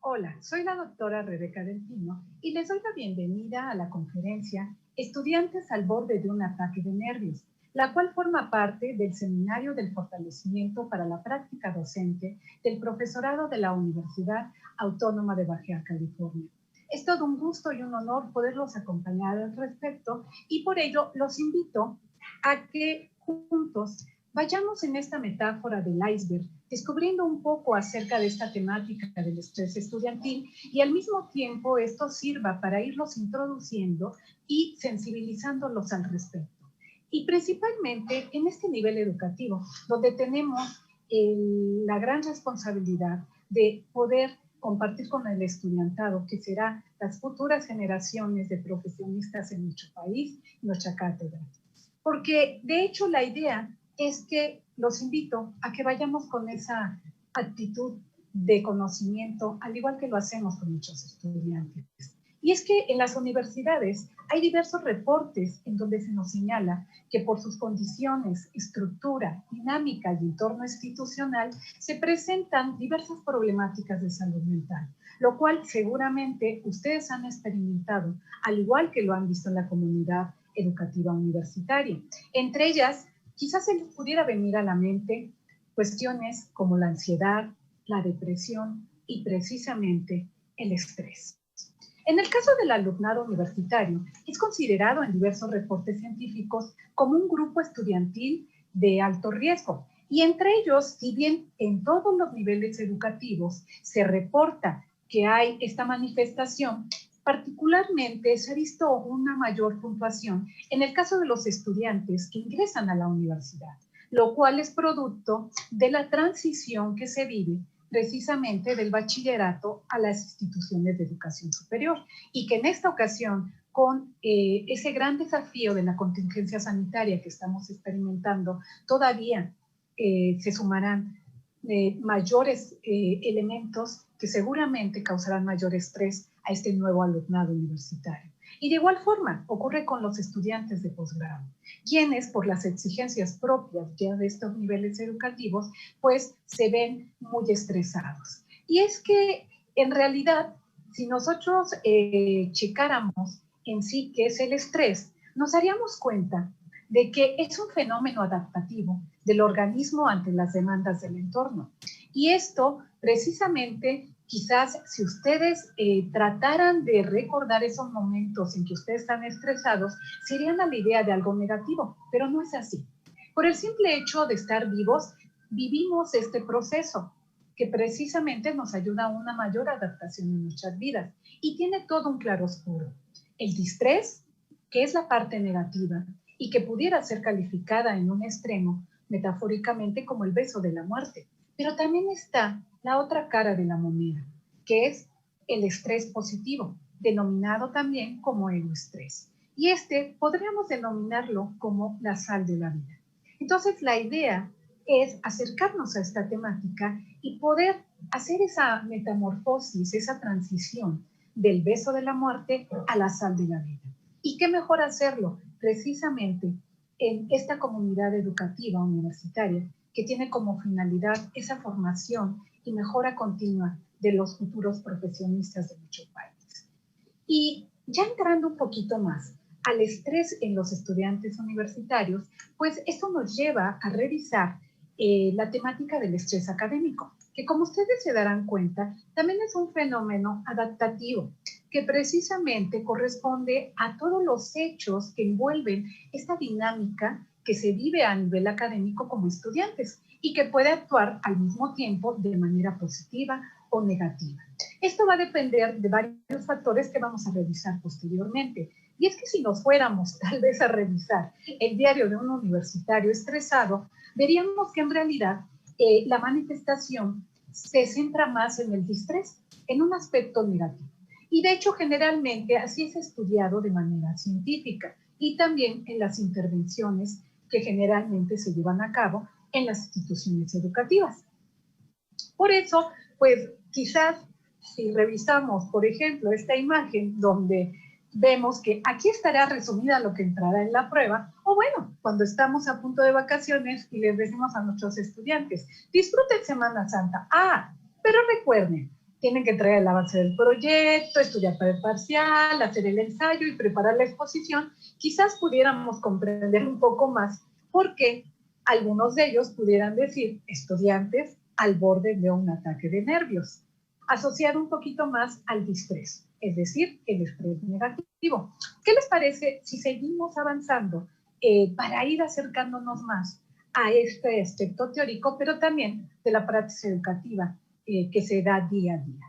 Hola, soy la doctora Rebeca Delfino y les doy la bienvenida a la conferencia Estudiantes al borde de un ataque de nervios, la cual forma parte del Seminario del Fortalecimiento para la Práctica Docente del Profesorado de la Universidad Autónoma de Baja California. Es todo un gusto y un honor poderlos acompañar al respecto y por ello los invito a que juntos vayamos en esta metáfora del iceberg, descubriendo un poco acerca de esta temática del estrés estudiantil y al mismo tiempo esto sirva para irlos introduciendo y sensibilizándolos al respecto. Y principalmente en este nivel educativo, donde tenemos la gran responsabilidad de poder compartir con el estudiantado, que será las futuras generaciones de profesionistas en nuestro país, nuestra cátedra. Porque de hecho la idea es que los invito a que vayamos con esa actitud de conocimiento, al igual que lo hacemos con muchos estudiantes. Y es que en las universidades hay diversos reportes en donde se nos señala que por sus condiciones, estructura, dinámica y entorno institucional se presentan diversas problemáticas de salud mental, lo cual seguramente ustedes han experimentado, al igual que lo han visto en la comunidad educativa universitaria. Entre ellas, quizás se les pudiera venir a la mente cuestiones como la ansiedad, la depresión y precisamente el estrés. En el caso del alumnado universitario, es considerado en diversos reportes científicos como un grupo estudiantil de alto riesgo. Y entre ellos, si bien en todos los niveles educativos se reporta que hay esta manifestación, particularmente se ha visto una mayor puntuación en el caso de los estudiantes que ingresan a la universidad, lo cual es producto de la transición que se vive precisamente del bachillerato a las instituciones de educación superior y que en esta ocasión con ese gran desafío de la contingencia sanitaria que estamos experimentando, todavía se sumarán mayores elementos que seguramente causarán mayor estrés a este nuevo alumnado universitario. Y de igual forma ocurre con los estudiantes de posgrado, quienes por las exigencias propias ya de estos niveles educativos, pues se ven muy estresados. Y es que en realidad, si nosotros checáramos en sí qué es el estrés, nos daríamos cuenta de que es un fenómeno adaptativo del organismo ante las demandas del entorno. Y esto precisamente, quizás si ustedes trataran de recordar esos momentos en que ustedes están estresados, serían a la idea de algo negativo, pero no es así. Por el simple hecho de estar vivos, vivimos este proceso que precisamente nos ayuda a una mayor adaptación en nuestras vidas y tiene todo un claroscuro. El distrés, que es la parte negativa y que pudiera ser calificada en un extremo metafóricamente como el beso de la muerte, pero también está la otra cara de la moneda, que es el estrés positivo, denominado también como egoestrés. Y este podríamos denominarlo como la sal de la vida. Entonces, la idea es acercarnos a esta temática y poder hacer esa metamorfosis, esa transición del beso de la muerte a la sal de la vida. ¿Y qué mejor hacerlo? Precisamente en esta comunidad educativa universitaria que tiene como finalidad esa formación y mejora continua de los futuros profesionistas de nuestro país. Y ya entrando un poquito más al estrés en los estudiantes universitarios, pues esto nos lleva a revisar la temática del estrés académico, que como ustedes se darán cuenta, también es un fenómeno adaptativo, que precisamente corresponde a todos los hechos que envuelven esta dinámica que se vive a nivel académico como estudiantes y que puede actuar al mismo tiempo de manera positiva o negativa. Esto va a depender de varios factores que vamos a revisar posteriormente. Y es que si nos fuéramos tal vez a revisar el diario de un universitario estresado, veríamos que en realidad la manifestación se centra más en el distrés, en un aspecto negativo. Y de hecho, generalmente así es estudiado de manera científica y también en las intervenciones que generalmente se llevan a cabo en las instituciones educativas. Por eso, pues quizás si revisamos, por ejemplo, esta imagen donde vemos que aquí estará resumida lo que entrará en la prueba, o bueno, cuando estamos a punto de vacaciones y les decimos a nuestros estudiantes, disfruten Semana Santa. Ah, pero recuerden, Tienen que traer el avance del proyecto, estudiar para el parcial, hacer el ensayo y preparar la exposición. Quizás pudiéramos comprender un poco más por qué algunos de ellos pudieran decir estudiantes al borde de un ataque de nervios, asociado un poquito más al distrés, es decir, el estrés negativo. ¿Qué les parece si seguimos avanzando para ir acercándonos más a este aspecto teórico, pero también de la práctica educativa que se da día a día?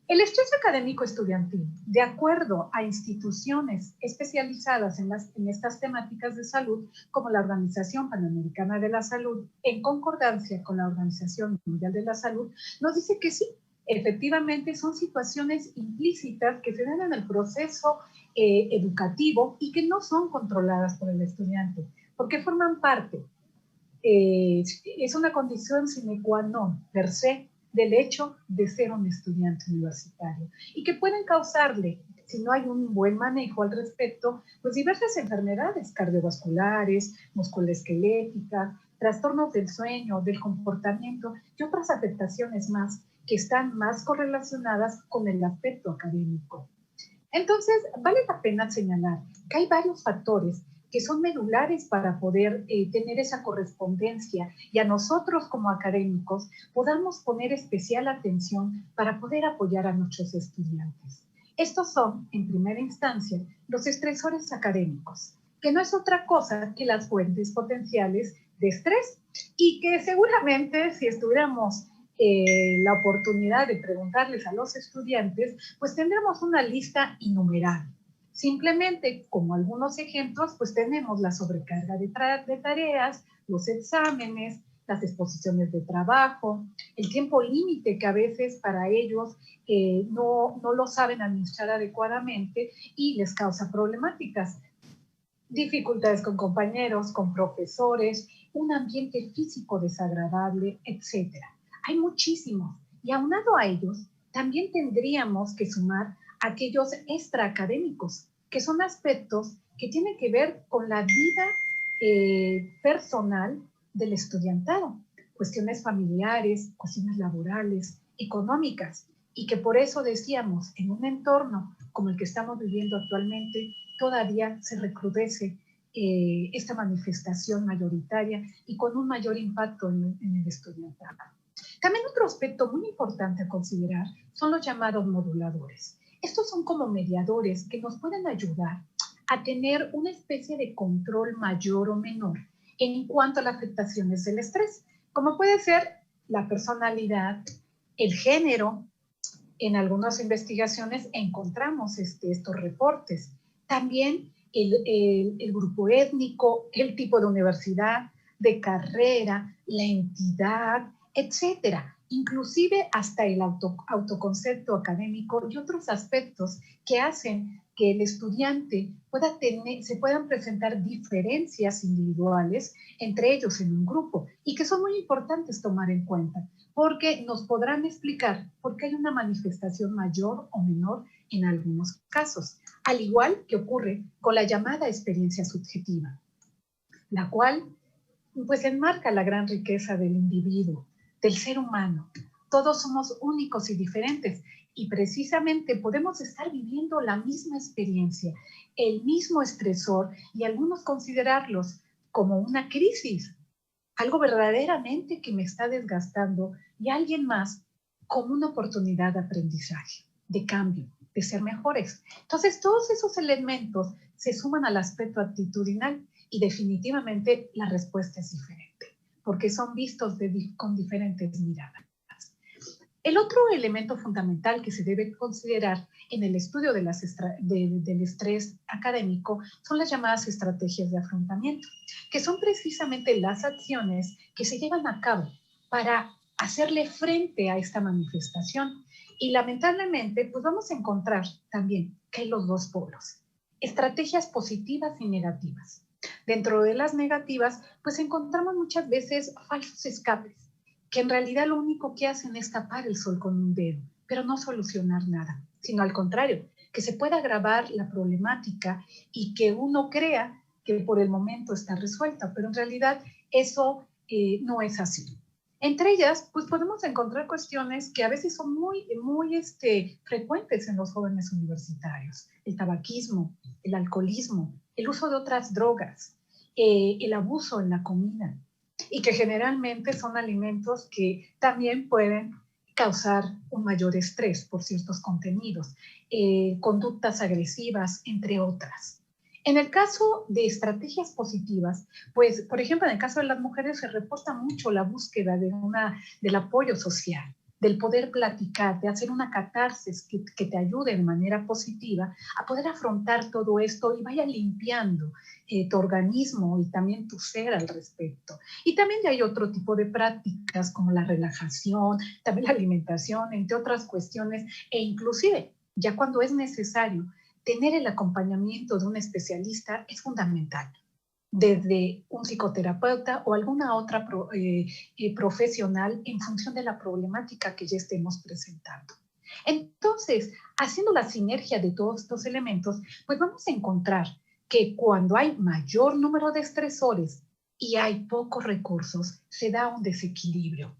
El estrés académico estudiantil, de acuerdo a instituciones especializadas en estas temáticas de salud, como la Organización Panamericana de la Salud, en concordancia con la Organización Mundial de la Salud, nos dice que sí, efectivamente son situaciones implícitas que se dan en el proceso educativo y que no son controladas por el estudiante, porque forman parte, es una condición sine qua non, per se, del hecho de ser un estudiante universitario y que pueden causarle, si no hay un buen manejo al respecto, pues diversas enfermedades cardiovasculares, musculoesqueléticas, trastornos del sueño, del comportamiento y otras afectaciones más que están más correlacionadas con el aspecto académico. Entonces, vale la pena señalar que hay varios factores que son medulares para poder tener esa correspondencia y a nosotros como académicos podamos poner especial atención para poder apoyar a nuestros estudiantes. Estos son, en primera instancia, los estresores académicos, que no es otra cosa que las fuentes potenciales de estrés y que seguramente si estuviéramos la oportunidad de preguntarles a los estudiantes, pues tendremos una lista innumerable. Simplemente, como algunos ejemplos, pues tenemos la sobrecarga de tareas, los exámenes, las exposiciones de trabajo, el tiempo límite que a veces para ellos no lo saben administrar adecuadamente y les causa problemáticas. Dificultades con compañeros, con profesores, un ambiente físico desagradable, etc. Hay muchísimos. Y aunado a ellos, también tendríamos que sumar aquellos extraacadémicos, que son aspectos que tienen que ver con la vida personal del estudiantado, cuestiones familiares, cuestiones laborales, económicas, y que por eso decíamos, en un entorno como el que estamos viviendo actualmente, todavía se recrudece esta manifestación mayoritaria y con un mayor impacto en el estudiantado. También otro aspecto muy importante a considerar son los llamados moduladores. Estos son como mediadores que nos pueden ayudar a tener una especie de control mayor o menor en cuanto a las afectaciones del estrés, como puede ser la personalidad, el género. En algunas investigaciones encontramos estos reportes. También el grupo étnico, el tipo de universidad, de carrera, la entidad, etcétera. Inclusive hasta el autoconcepto académico y otros aspectos que hacen que el estudiante se puedan presentar diferencias individuales entre ellos en un grupo y que son muy importantes tomar en cuenta, porque nos podrán explicar por qué hay una manifestación mayor o menor en algunos casos, al igual que ocurre con la llamada experiencia subjetiva, la cual pues enmarca la gran riqueza del individuo, del ser humano. Todos somos únicos y diferentes y precisamente podemos estar viviendo la misma experiencia, el mismo estresor y algunos considerarlos como una crisis, algo verdaderamente que me está desgastando y alguien más como una oportunidad de aprendizaje, de cambio, de ser mejores. Entonces, todos esos elementos se suman al aspecto actitudinal y definitivamente la respuesta es diferente, porque son vistos con diferentes miradas. El otro elemento fundamental que se debe considerar en el estudio del estrés académico son las llamadas estrategias de afrontamiento, que son precisamente las acciones que se llevan a cabo para hacerle frente a esta manifestación. Y lamentablemente, pues vamos a encontrar también que hay los dos polos, estrategias positivas y negativas. Dentro de las negativas, pues encontramos muchas veces falsos escapes, que en realidad lo único que hacen es tapar el sol con un dedo, pero no solucionar nada, sino al contrario, que se pueda agravar la problemática y que uno crea que por el momento está resuelta, pero en realidad eso no es así. Entre ellas, pues podemos encontrar cuestiones que a veces son muy frecuentes en los jóvenes universitarios. El tabaquismo, el alcoholismo, el uso de otras drogas, el abuso en la comida, y que generalmente son alimentos que también pueden causar un mayor estrés por ciertos contenidos, conductas agresivas, entre otras. En el caso de estrategias positivas, pues, por ejemplo, en el caso de las mujeres se reporta mucho la búsqueda del apoyo social, del poder platicar, de hacer una catarsis que te ayude de manera positiva a poder afrontar todo esto y vaya limpiando tu organismo y también tu ser al respecto. Y también hay otro tipo de prácticas como la relajación, también la alimentación, entre otras cuestiones, e inclusive ya cuando es necesario, tener el acompañamiento de un especialista es fundamental, desde un psicoterapeuta o alguna otra profesional en función de la problemática que ya estemos presentando. Entonces, haciendo la sinergia de todos estos elementos, pues vamos a encontrar que cuando hay mayor número de estresores y hay pocos recursos, se da un desequilibrio.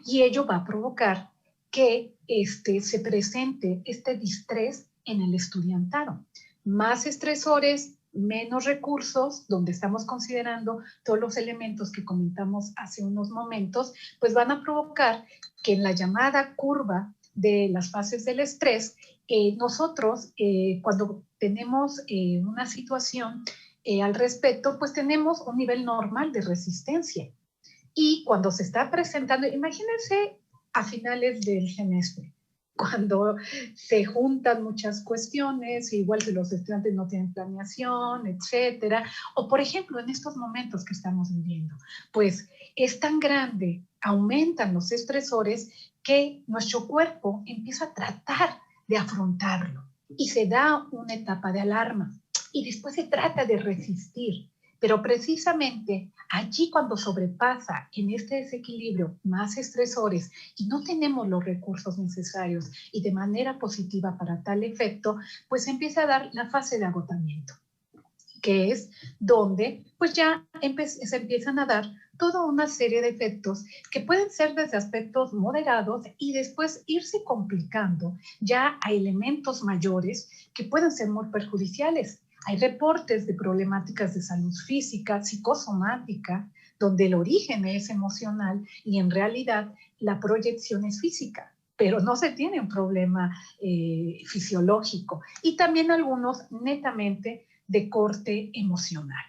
Y ello va a provocar que se presente este distrés en el estudiantado. Más estresores, menos recursos, donde estamos considerando todos los elementos que comentamos hace unos momentos, pues van a provocar que en la llamada curva de las fases del estrés, nosotros cuando tenemos una situación al respecto, pues tenemos un nivel normal de resistencia. Y cuando se está presentando, imagínense a finales del semestre, cuando se juntan muchas cuestiones, igual que los estudiantes no tienen planeación, etcétera, o por ejemplo en estos momentos que estamos viviendo, pues es tan grande, aumentan los estresores que nuestro cuerpo empieza a tratar de afrontarlo y se da una etapa de alarma y después se trata de resistir. Pero precisamente allí cuando sobrepasa en este desequilibrio más estresores y no tenemos los recursos necesarios y de manera positiva para tal efecto, pues empieza a dar la fase de agotamiento, que es donde pues ya se empiezan a dar toda una serie de efectos que pueden ser desde aspectos moderados y después irse complicando ya a elementos mayores que pueden ser muy perjudiciales. Hay reportes de problemáticas de salud física, psicosomática, donde el origen es emocional y en realidad la proyección es física, pero no se tiene un problema fisiológico. Y también algunos netamente de corte emocional,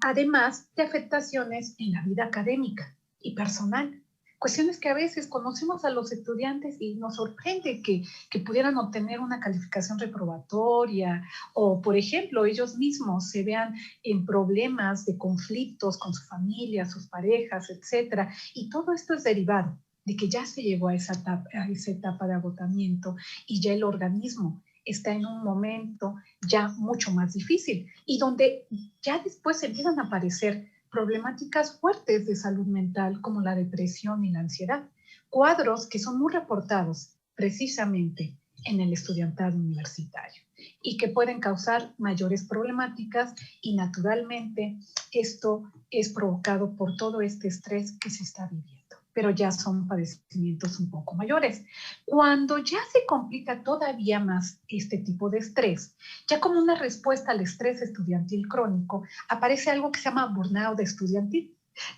además de afectaciones en la vida académica y personal. Cuestiones que a veces conocemos a los estudiantes y nos sorprende que pudieran obtener una calificación reprobatoria o, por ejemplo, ellos mismos se vean en problemas de conflictos con su familia, sus parejas, etcétera. Y todo esto es derivado de que ya se llegó a esa etapa de agotamiento y ya el organismo está en un momento ya mucho más difícil y donde ya después empiezan a aparecer problemáticas fuertes de salud mental como la depresión y la ansiedad, cuadros que son muy reportados precisamente en el estudiantado universitario y que pueden causar mayores problemáticas y naturalmente esto es provocado por todo este estrés que se está viviendo, pero ya son padecimientos un poco mayores. Cuando ya se complica todavía más este tipo de estrés, ya como una respuesta al estrés estudiantil crónico, aparece algo que se llama burnout estudiantil,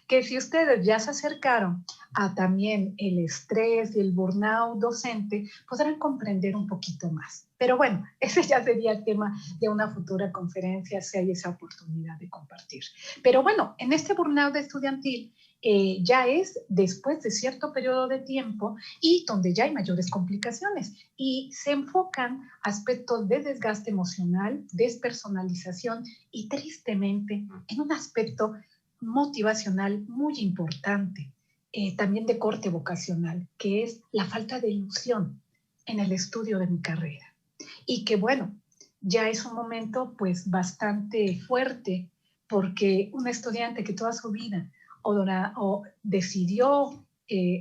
que si ustedes ya se acercaron a también el estrés y el burnout docente, podrán comprender un poquito más. Pero bueno, ese ya sería el tema de una futura conferencia, si hay esa oportunidad de compartir. Pero bueno, en este burnout estudiantil, ya es después de cierto periodo de tiempo y donde ya hay mayores complicaciones y se enfocan aspectos de desgaste emocional, despersonalización y tristemente en un aspecto motivacional muy importante, también de corte vocacional, que es la falta de ilusión en el estudio de mi carrera. Y que bueno, ya es un momento pues bastante fuerte porque un estudiante que toda su vida o decidió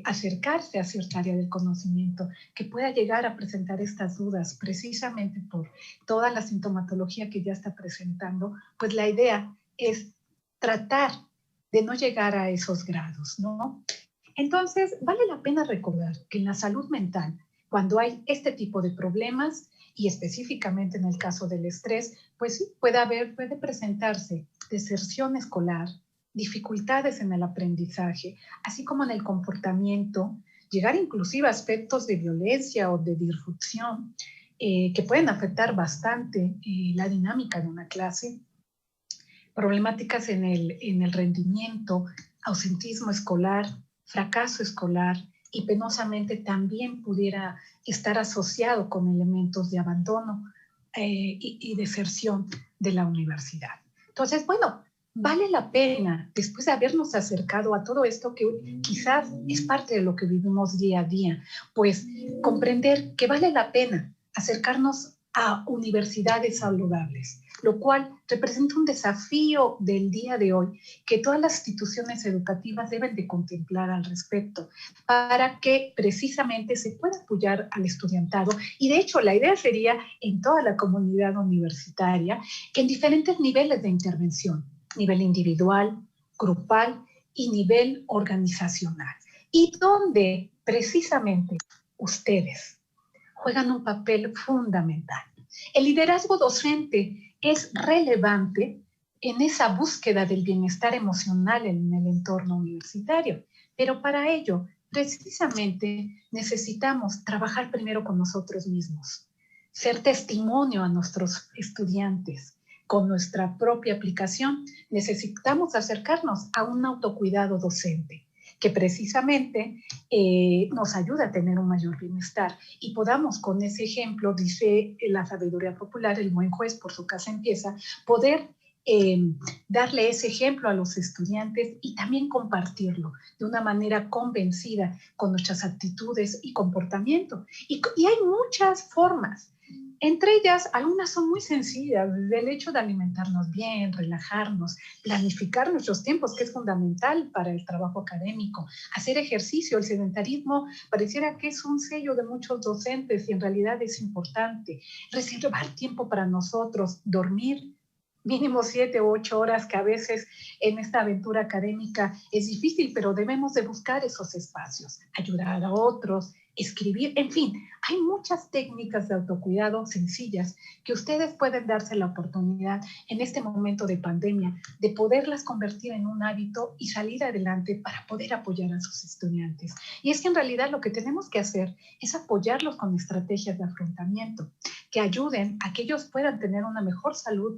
acercarse a cierta área del conocimiento, que pueda llegar a presentar estas dudas precisamente por toda la sintomatología que ya está presentando, pues la idea es tratar de no llegar a esos grados, ¿no? Entonces, vale la pena recordar que en la salud mental, cuando hay este tipo de problemas, y específicamente en el caso del estrés, pues sí, puede presentarse deserción escolar, dificultades en el aprendizaje, así como en el comportamiento, llegar inclusive a aspectos de violencia o de disrupción que pueden afectar bastante la dinámica de una clase, problemáticas en el rendimiento, ausentismo escolar, fracaso escolar y penosamente también pudiera estar asociado con elementos de abandono y deserción de la universidad. Entonces, bueno, vale la pena, después de habernos acercado a todo esto que quizás es parte de lo que vivimos día a día, pues comprender que vale la pena acercarnos a universidades saludables, lo cual representa un desafío del día de hoy que todas las instituciones educativas deben de contemplar al respecto para que precisamente se pueda apoyar al estudiantado. Y de hecho, la idea sería en toda la comunidad universitaria, en diferentes niveles de intervención, nivel individual, grupal y nivel organizacional, y donde precisamente ustedes juegan un papel fundamental. El liderazgo docente es relevante en esa búsqueda del bienestar emocional en el entorno universitario, pero para ello precisamente necesitamos trabajar primero con nosotros mismos, ser testimonio a nuestros estudiantes. Con nuestra propia aplicación necesitamos acercarnos a un autocuidado docente que precisamente nos ayuda a tener un mayor bienestar y podamos con ese ejemplo, dice la sabiduría popular, el buen juez por su casa empieza, poder darle ese ejemplo a los estudiantes y también compartirlo de una manera convencida con nuestras actitudes y comportamiento. Y hay muchas formas. Entre ellas, algunas son muy sencillas, desde el hecho de alimentarnos bien, relajarnos, planificar nuestros tiempos, que es fundamental para el trabajo académico, hacer ejercicio. El sedentarismo pareciera que es un sello de muchos docentes y en realidad es importante. Reservar tiempo para nosotros, dormir mínimo 7 u 8 horas, que a veces en esta aventura académica es difícil, pero debemos de buscar esos espacios, ayudar a otros, escribir, en fin, hay muchas técnicas de autocuidado sencillas que ustedes pueden darse la oportunidad en este momento de pandemia de poderlas convertir en un hábito y salir adelante para poder apoyar a sus estudiantes. Y es que en realidad lo que tenemos que hacer es apoyarlos con estrategias de afrontamiento que ayuden a que ellos puedan tener una mejor salud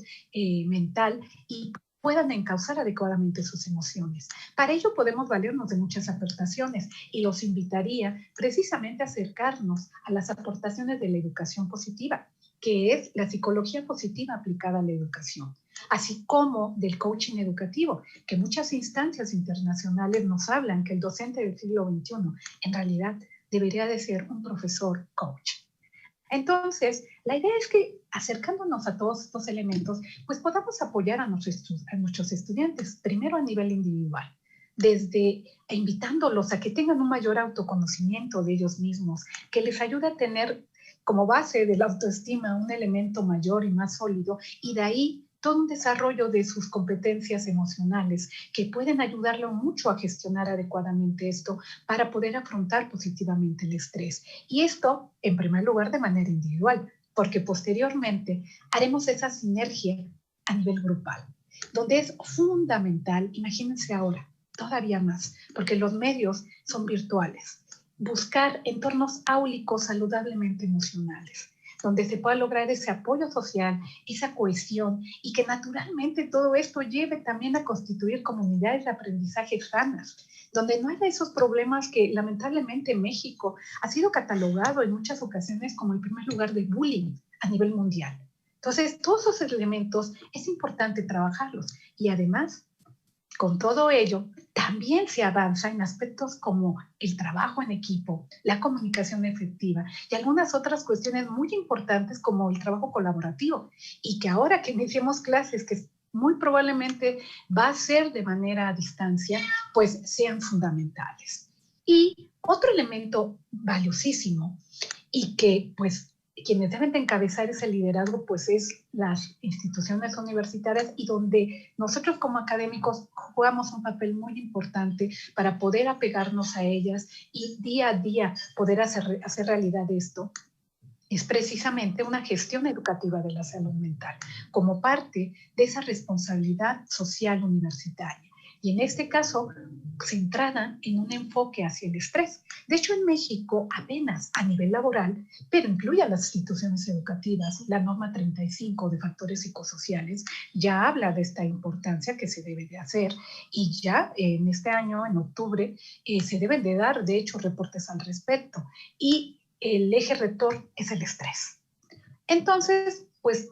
mental y puedan encauzar adecuadamente sus emociones. Para ello podemos valernos de muchas aportaciones y los invitaría precisamente a acercarnos a las aportaciones de la educación positiva, que es la psicología positiva aplicada a la educación, así como del coaching educativo, que muchas instancias internacionales nos hablan que el docente del siglo XXI en realidad debería de ser un profesor coach. Entonces, la idea es que acercándonos a todos estos elementos, pues podamos apoyar a nuestros estudiantes, primero a nivel individual, desde invitándolos a que tengan un mayor autoconocimiento de ellos mismos, que les ayude a tener como base de la autoestima un elemento mayor y más sólido, y de ahí todo un desarrollo de sus competencias emocionales que pueden ayudarlo mucho a gestionar adecuadamente esto para poder afrontar positivamente el estrés. Y esto, en primer lugar, de manera individual, porque posteriormente haremos esa sinergia a nivel grupal, donde es fundamental, imagínense ahora, todavía más, porque los medios son virtuales, buscar entornos áulicos saludablemente emocionales, donde se pueda lograr ese apoyo social, esa cohesión y que naturalmente todo esto lleve también a constituir comunidades de aprendizaje sanas, donde no haya esos problemas que lamentablemente México ha sido catalogado en muchas ocasiones como el primer lugar de bullying a nivel mundial. Entonces, todos esos elementos es importante trabajarlos y además, con todo ello, también se avanza en aspectos como el trabajo en equipo, la comunicación efectiva y algunas otras cuestiones muy importantes como el trabajo colaborativo y que ahora que iniciemos clases, que muy probablemente va a ser de manera a distancia, pues sean fundamentales. Y otro elemento valiosísimo y que pues quienes deben de encabezar ese liderazgo, pues es las instituciones universitarias, y donde nosotros como académicos jugamos un papel muy importante para poder apegarnos a ellas y día a día poder hacer realidad esto, es precisamente una gestión educativa de la salud mental, como parte de esa responsabilidad social universitaria. Y en este caso, centrada en un enfoque hacia el estrés. De hecho, en México, apenas a nivel laboral, pero incluye a las instituciones educativas, la norma 35 de factores psicosociales ya habla de esta importancia que se debe de hacer, y ya en este año, en octubre, se deben de dar, de hecho, reportes al respecto. Y el eje rector es el estrés. Entonces, pues,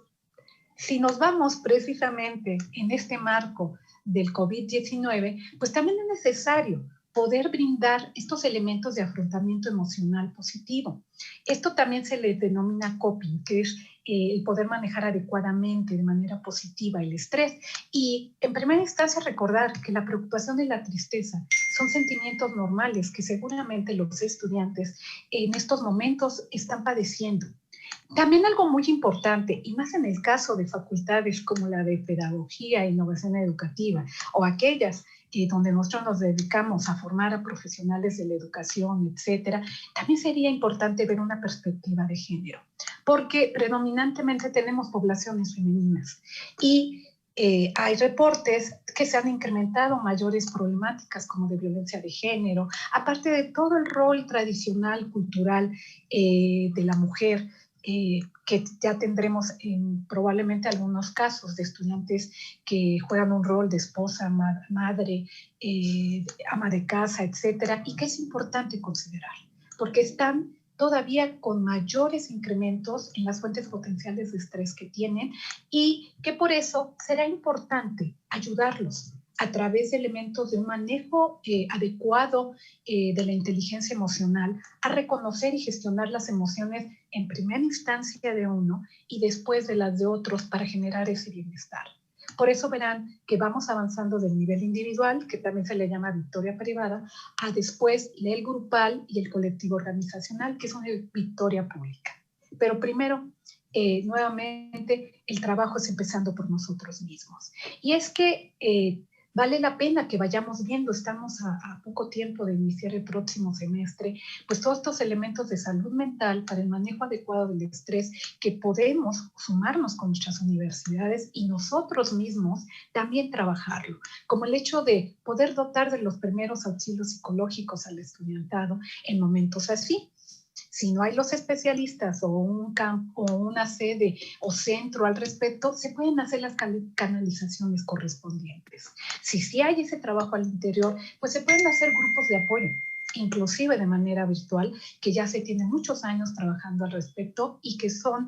si nos vamos precisamente en este marco del COVID-19, pues también es necesario poder brindar estos elementos de afrontamiento emocional positivo. Esto también se le denomina coping, que es el poder manejar adecuadamente, de manera positiva, el estrés. Y en primera instancia recordar que la preocupación y la tristeza son sentimientos normales que seguramente los estudiantes en estos momentos están padeciendo. También algo muy importante, y más en el caso de facultades como la de Pedagogía e Innovación Educativa, o aquellas donde nosotros nos dedicamos a formar a profesionales de la educación, etcétera, también sería importante ver una perspectiva de género, porque predominantemente tenemos poblaciones femeninas y hay reportes que se han incrementado mayores problemáticas como de violencia de género, aparte de todo el rol tradicional, cultural de la mujer, que ya tendremos probablemente algunos casos de estudiantes que juegan un rol de esposa, madre, ama de casa, etcétera, y que es importante considerar, porque están todavía con mayores incrementos en las fuentes potenciales de estrés que tienen, y que por eso será importante ayudarlos a través de elementos de un manejo adecuado de la inteligencia emocional, a reconocer y gestionar las emociones en primera instancia de uno y después de las de otros para generar ese bienestar. Por eso verán que vamos avanzando del nivel individual, que también se le llama victoria privada, a después el grupal y el colectivo organizacional, que es una victoria pública. Pero primero, nuevamente, el trabajo es empezando por nosotros mismos. Y es que vale la pena que vayamos viendo, estamos a poco tiempo de iniciar el próximo semestre, pues todos estos elementos de salud mental para el manejo adecuado del estrés que podemos sumarnos con nuestras universidades y nosotros mismos también trabajarlo, como el hecho de poder dotar de los primeros auxilios psicológicos al estudiantado en momentos así. Si no hay los especialistas o un campo o una sede o centro al respecto, se pueden hacer las canalizaciones correspondientes. Si sí hay ese trabajo al interior, pues se pueden hacer grupos de apoyo, inclusive de manera virtual, que ya se tienen muchos años trabajando al respecto y que son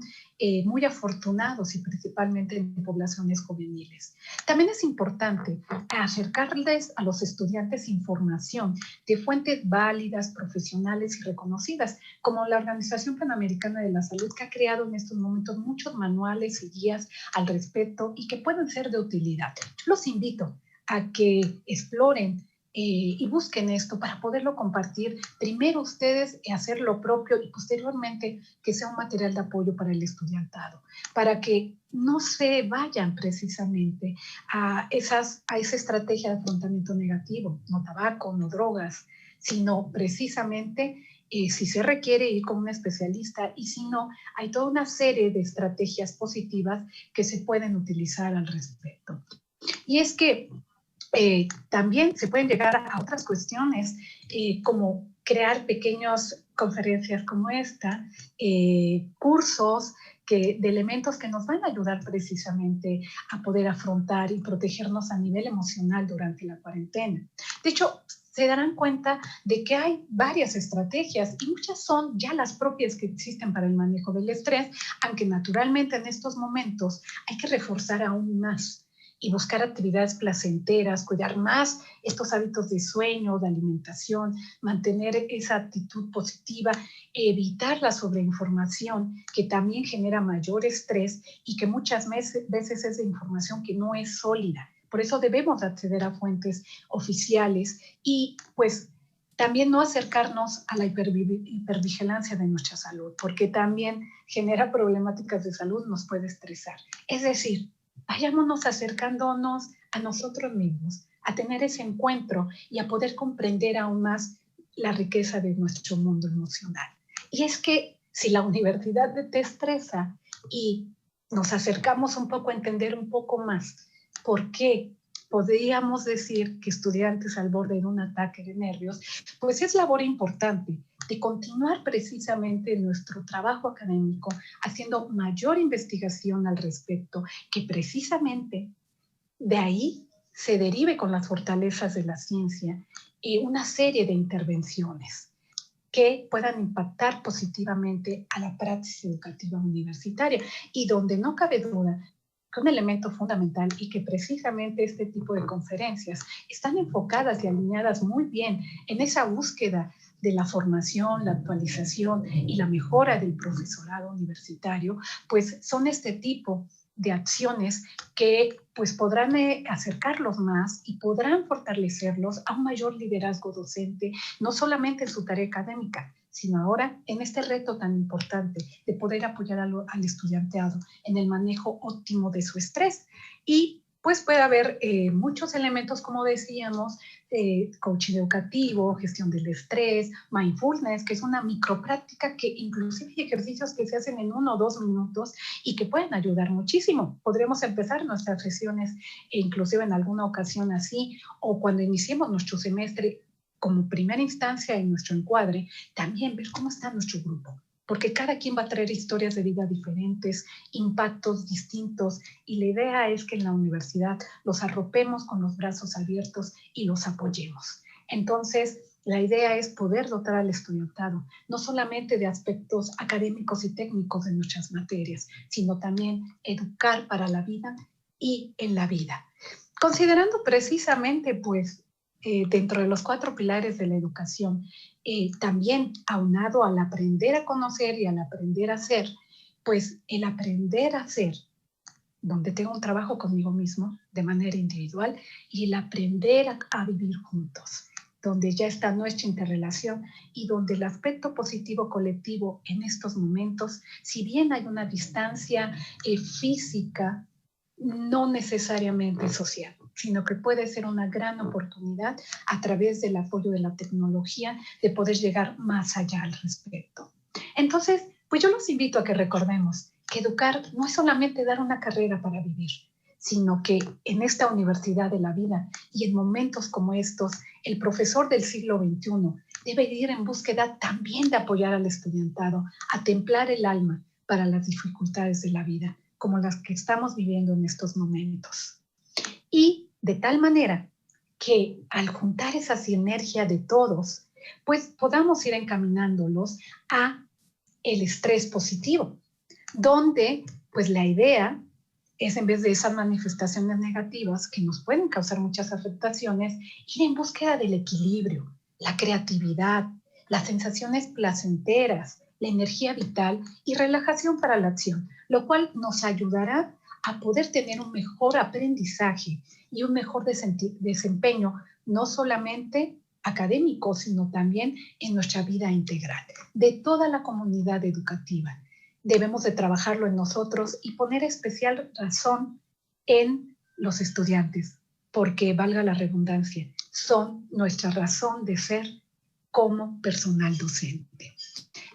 muy afortunados, y principalmente en poblaciones juveniles. También es importante acercarles a los estudiantes información de fuentes válidas, profesionales y reconocidas, como la Organización Panamericana de la Salud, que ha creado en estos momentos muchos manuales y guías al respecto y que pueden ser de utilidad. Los invito a que exploren y busquen esto para poderlo compartir. Primero ustedes hacer lo propio y posteriormente que sea un material de apoyo para el estudiantado, para que no se vayan precisamente a esa estrategia de afrontamiento negativo, no tabaco, no drogas, sino precisamente si se requiere ir con un especialista, y si no, hay toda una serie de estrategias positivas que se pueden utilizar al respecto. Y es que también se pueden llegar a otras cuestiones, como crear pequeñas conferencias como esta, cursos de elementos que nos van a ayudar precisamente a poder afrontar y protegernos a nivel emocional durante la cuarentena. De hecho, se darán cuenta de que hay varias estrategias y muchas son ya las propias que existen para el manejo del estrés, aunque naturalmente en estos momentos hay que reforzar aún más y buscar actividades placenteras, cuidar más estos hábitos de sueño, de alimentación, mantener esa actitud positiva, evitar la sobreinformación que también genera mayor estrés y que muchas veces es de información que no es sólida. Por eso debemos acceder a fuentes oficiales y pues También no acercarnos a la hipervigilancia de nuestra salud, porque también genera problemáticas de salud, nos puede estresar. Es decir, vayámonos acercándonos a nosotros mismos, a tener ese encuentro y a poder comprender aún más la riqueza de nuestro mundo emocional. Y es que si la universidad te estresa y nos acercamos un poco a entender un poco más por qué podríamos decir que estudiantes al borde de un ataque de nervios, pues es labor importante de continuar precisamente nuestro trabajo académico haciendo mayor investigación al respecto, que precisamente de ahí se derive con las fortalezas de la ciencia una serie de intervenciones que puedan impactar positivamente a la práctica educativa universitaria y donde no cabe duda que un elemento fundamental y que precisamente este tipo de conferencias están enfocadas y alineadas muy bien en esa búsqueda de la formación, la actualización y la mejora del profesorado universitario, pues son este tipo de acciones que pues podrán acercarlos más y podrán fortalecerlos a un mayor liderazgo docente, no solamente en su tarea académica, sino ahora en este reto tan importante de poder apoyar al estudianteado en el manejo óptimo de su estrés. Y pues puede haber muchos elementos, como decíamos, coaching educativo, gestión del estrés, mindfulness, que es una micropráctica que inclusive hay ejercicios que se hacen en 1 o 2 minutos y que pueden ayudar muchísimo. Podremos empezar nuestras sesiones inclusive en alguna ocasión así, o cuando iniciemos nuestro semestre como primera instancia en nuestro encuadre, también ver cómo está nuestro grupo, porque cada quien va a traer historias de vida diferentes, impactos distintos, y la idea es que en la universidad los arropemos con los brazos abiertos y los apoyemos. Entonces, la idea es poder dotar al estudiantado no solamente de aspectos académicos y técnicos de nuestras materias, sino también educar para la vida y en la vida. Considerando precisamente, pues, dentro de los 4 pilares de la educación, también aunado al aprender a conocer y al aprender a ser, pues el aprender a ser, donde tengo un trabajo conmigo mismo de manera individual, y el aprender a vivir juntos, donde ya está nuestra interrelación y donde el aspecto positivo colectivo en estos momentos, si bien hay una distancia física, no necesariamente social, sino que puede ser una gran oportunidad a través del apoyo de la tecnología de poder llegar más allá al respecto. Entonces, pues yo los invito a que recordemos que educar no es solamente dar una carrera para vivir, sino que en esta universidad de la vida y en momentos como estos, el profesor del siglo XXI debe ir en búsqueda también de apoyar al estudiantado, a templar el alma para las dificultades de la vida, como las que estamos viviendo en estos momentos. Y de tal manera que al juntar esa sinergia de todos, pues podamos ir encaminándolos a el estrés positivo, donde pues la idea es, en vez de esas manifestaciones negativas que nos pueden causar muchas afectaciones, ir en búsqueda del equilibrio, la creatividad, las sensaciones placenteras, la energía vital y relajación para la acción, lo cual nos ayudará a poder tener un mejor aprendizaje y un mejor desempeño, no solamente académico, sino también en nuestra vida integral, de toda la comunidad educativa. Debemos de trabajarlo en nosotros y poner especial razón en los estudiantes, porque, valga la redundancia, son nuestra razón de ser como personal docente.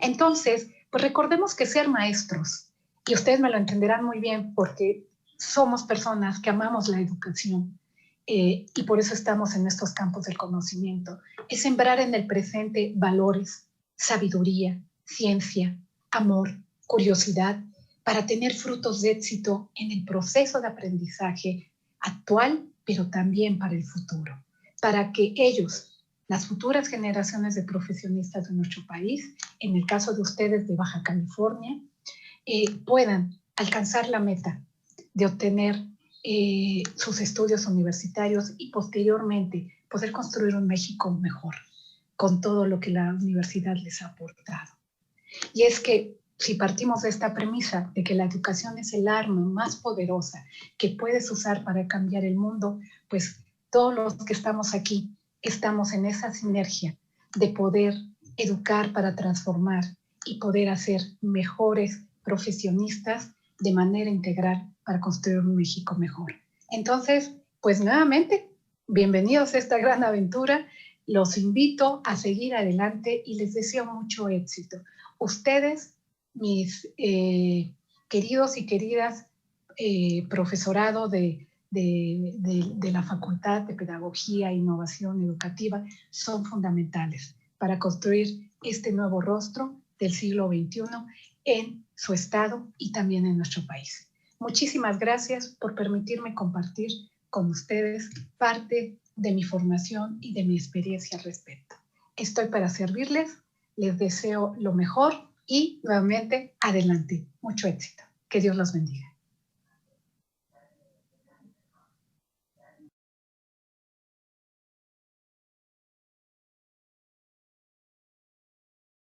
Entonces, pues recordemos que ser maestros, y ustedes me lo entenderán muy bien porque somos personas que amamos la educación, y por eso estamos en estos campos del conocimiento, es sembrar en el presente valores, sabiduría, ciencia, amor, curiosidad, para tener frutos de éxito en el proceso de aprendizaje actual, pero también para el futuro, para que ellos, las futuras generaciones de profesionistas de nuestro país, en el caso de ustedes de Baja California, puedan alcanzar la meta de obtener sus estudios universitarios y posteriormente poder construir un México mejor con todo lo que la universidad les ha aportado. Y es que si partimos de esta premisa de que la educación es el arma más poderosa que puedes usar para cambiar el mundo, pues todos los que estamos aquí estamos en esa sinergia de poder educar para transformar y poder hacer mejores profesionistas de manera integral para construir un México mejor. Entonces, pues nuevamente, bienvenidos a esta gran aventura. Los invito a seguir adelante y les deseo mucho éxito. Ustedes, mis queridos y queridas profesorado de la Facultad de Pedagogía e Innovación Educativa, son fundamentales para construir este nuevo rostro del siglo XXI en su estado y también en nuestro país. Muchísimas gracias por permitirme compartir con ustedes parte de mi formación y de mi experiencia al respecto. Estoy para servirles, les deseo lo mejor y nuevamente adelante. Mucho éxito. Que Dios los bendiga.